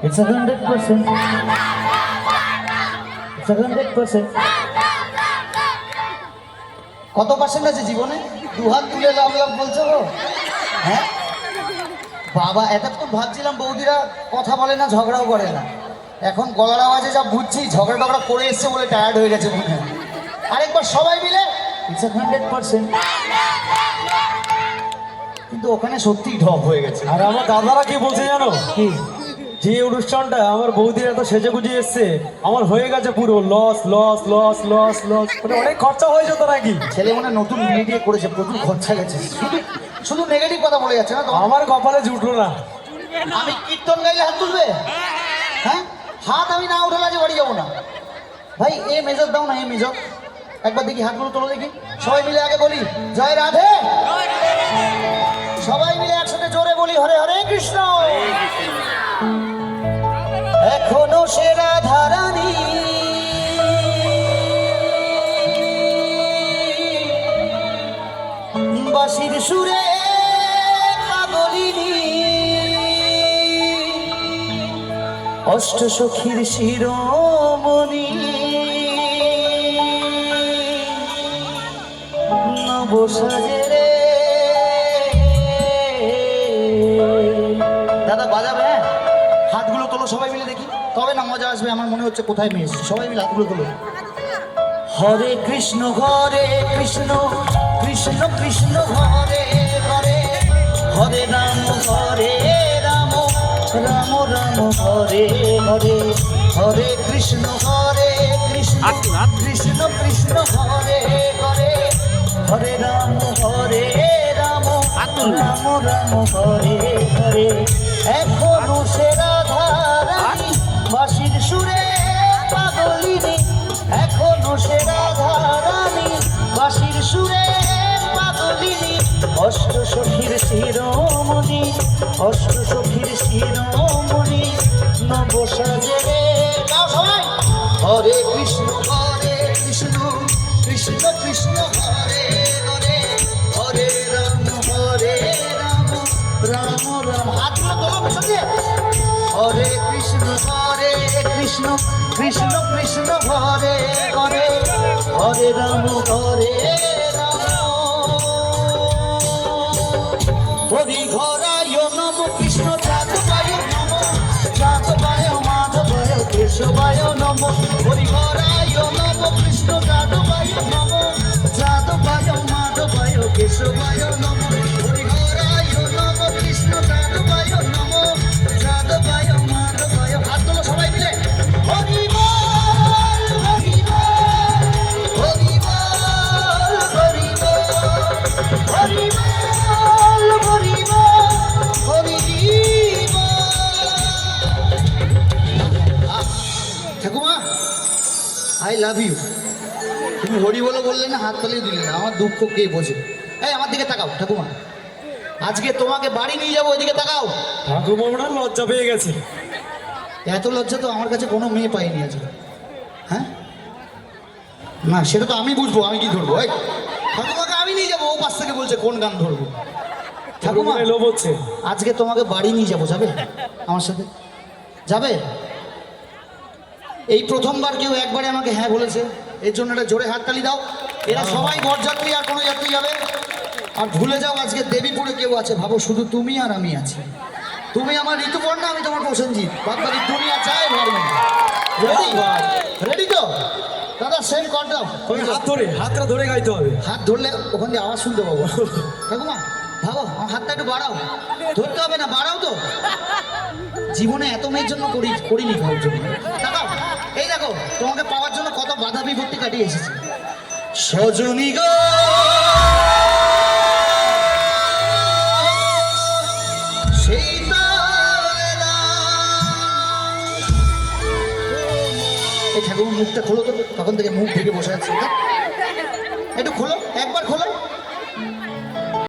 It's 100%. It's 100%. কত percent আছে জীবনে? দুহাত তুলে লাভ লাভ বলছো গো? হ্যাঁ বাবা, এতক্ষণ ভাবছিলাম বৌদিরা কথা বলে না, ঝগড়াও করে না। এখন গলার আওয়াজে যা বুঝছি ঝগড়া টগড়া করে এসছে বলে টায়ার্ড হয়ে গেছে মনে হয়। আরেকবার সবাই মিলে It's 100%. কিন্তু ওখানে সত্যিই ঢপ হয়ে গেছে। আর আমার দাদারা কি বলছে জানো? কি? যে অনুষ্ঠানটা আমার বৌদির এত সেজে গুজে এসছে, আমার হয়ে গেছে পুরো loss loss loss loss loss, মানে অনেক খরচা হয়ে যেত নাকি। ছেলে মনে হয় নতুন বিয়ে দিয়ে করেছে, প্রচুর খরচা গেছে। শুধু নেগেটিভ কথা বলে যাচ্ছে না তো। আমার কপালে জুটলো না। আমি কীর্তন গাইলে হাত তুলবে? হ্যাঁ, হাত আমি না উঠালে আজ বাড়ি যাবো না। ভাই এ মেজর দাও না, এ মেজর একবার দেখি, হাতগুলো তোলো দেখি। সবাই মিলে আগে বলি জয় রাধে, সবাই মিলে একসাথে জোরে বলি হরে হরে কৃষ্ণ। এখনো সে রাধারানী বাঁশির সুরে পাগলিনী, অষ্ট সখীর শিরোমণি, নবসাজে রে। দাদা বাজাবে? হ্যাঁ, হাতগুলো তোলো সবাই মিলে দেখি, তবে না মজা আসবে। আমার মনে হচ্ছে কোথায় মেয়ে এসেছে। সবাই মিলে হাতগুলো তোলো। হরে কৃষ্ণ হরে কৃষ্ণ কৃষ্ণ কৃষ্ণ হরে হরে, হরে রাম রাম রাম হরে হরে, হরে কৃষ্ণ কৃষ্ণ কৃষ্ণ হরে হরে, হরে রাম রাম রাম হরে হরে। এখনো সে রাধারানী বাঁশির সুরে পাগলিনী, এখনো সে রাধারানী বাঁশির সুরে পাগলিনী, অষ্ট সখীর শিরোমণি, অষ্ট সখীর শিরোমণি, নবসাজে রে। গাও সবাই, হরে কৃষ্ণ কৃষ্ণ কৃষ্ণ হরে হরে, হরে রাম রাম রাম। হাতগুলো তোলো পেছন দিয়ে। হরে কৃষ্ণ কৃষ্ণ কৃষ্ণ হরে হরে, হরে রাম রাম। হরি ঘরায় নম কৃষ্ণ যাদবায় নম, যাদবায় মাধবায় কেশবায় নম। হরি ঘরায় নম কৃষ্ণ যাদবায় নম, যাদবায় মাধবায় কেশবায় নম। হরি ঘরায় নম কৃষ্ণ যাদবায় নম, যাদবায় মাধবায়। হাত তোলো সবাই মিলে। হরি বল হরি বল হরি বল হরি বল হরি বল হরি বল হরি বল। ঠাকুমা আই লাভ ইউ। তুমি হরি বলো বললে না, হাত তালিয়ে দিলে না, আমার দুঃখ কে বোঝে? এই আমার দিকে তাকাও ঠাকুমা, আজকে তোমাকে বাড়ি নিয়ে যাবো, ওইদিকে তাকাও। ঠাকুর মামরা লজ্জা পেয়ে গেছে। এত লজ্জা তো আমার কাছে কোনো মেয়ে পাইনি আজকে। হ্যাঁ না, সেটা তো আমি বুঝবো, আমি কি ধরবো? এই ঠাকুমাকে আমি নিয়ে যাবো, ও পাশ থেকে বলছে কোন গান ধরবো। ঠাকুমা ঠাকুমার লোভ হচ্ছে। আজকে তোমাকে বাড়ি নিয়ে যাবো, যাবে আমার সাথে? যাবে? এই প্রথমবার কেউ একবারে আমাকে হ্যাঁ বলেছে, এর জন্য একটা জোরে হাততালি দাও। এরা সবাই বরযাত্রী, আর কোনো যাত্রী যাবে? আর ভুলে যাও আজকে দেবীপুরে কেউ আছে, ভাবো শুধু তুমি আর আমি আছি। তুমি আমার ঋতুপর্ণা, আমি তোমার প্রসেনজিৎ, বাদ বাকি দুনিয়া চায় ভাববে। রেডি? রেডি তো দাদা? সেম কর দাও। ওই হাতটা ধরে গাইতে হবে। হাত ধরলে ওখান দিয়ে আওয়াজ শুনতে পাবো। ঠাকুমা ভাবো, আমার হাতটা একটু বাড়াও। ধরতে হবে না, বাড়াও তো। জীবনে এত মেয়ের জন্য করিনি ভাবার জন্য। দাঁড়াও, এই দেখো তোমাকে পাওয়ার জন্য কত বাধা বিপত্তি কাটিয়ে এসেছি। সজনী গো সেই এই ঠাকুর মুখটা খোলো তো, তখন থেকে মুখ ঢেকে বসে আছে। একটু খোলো, একবার খোলো।